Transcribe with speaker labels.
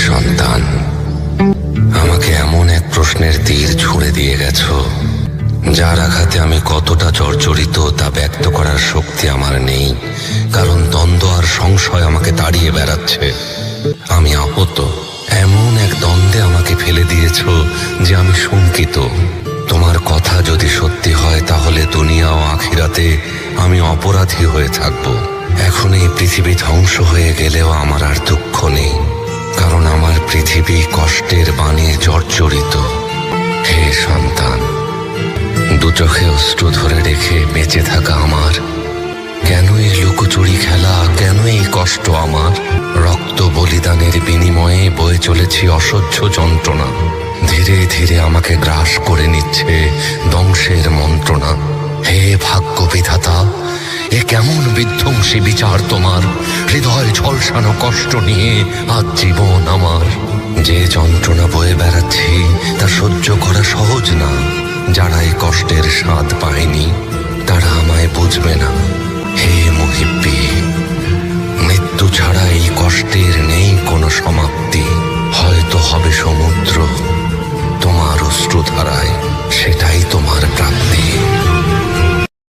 Speaker 1: সন্তান, আমাকে এমন এক প্রশ্নের তীর ছুঁড়ে দিয়ে গেছো যার আঘাতে আমি কতটা জর্জরিত তা ব্যক্ত করার শক্তি আমার নেই, কারণ দ্বন্দ্ব আর সংশয় আমাকে তাড়িয়ে বেড়াচ্ছে। আমি আহত, এমন এক দ্বন্দ্বে আমাকে ফেলে দিয়েছ যে আমি শঙ্কিত। তোমার কথা যদি সত্যি হয় তাহলে দুনিয়া ও আখিরাতে আমি অপরাধী হয়ে থাকব। এখন এই পৃথিবী ধ্বংস হয়ে গেলেও আমার আর দুঃখ নেই, কারণ আমার পৃথিবী কষ্টের বাণে জর্জরিত। হে সন্তান, দু চোখে অশ্রু ধরে রেখে বেঁচে থাকা আমার, কেন এই লুকোচুরি খেলা, কেন এই কষ্ট আমার? রক্ত বলিদানের বিনিময়ে বয়ে চলেছি অসহ্য যন্ত্রণা, ধীরে ধীরে আমাকে গ্রাস করে নিচ্ছে ধ্বংসের মন্ত্রণা। হে ভাগ্য বিধাতা, এ কেমন বিধ্বংসী বিচার তোমার? হৃদয় ঝলসানো কষ্ট নিয়ে আজ জীবন আমার। যে যন্ত্রণা বয়ে বেড়াচ্ছি তা সহ্য করা সহজ না। যারা এই কষ্টের স্বাদ পায়নি তারা আমায় বুঝবে না।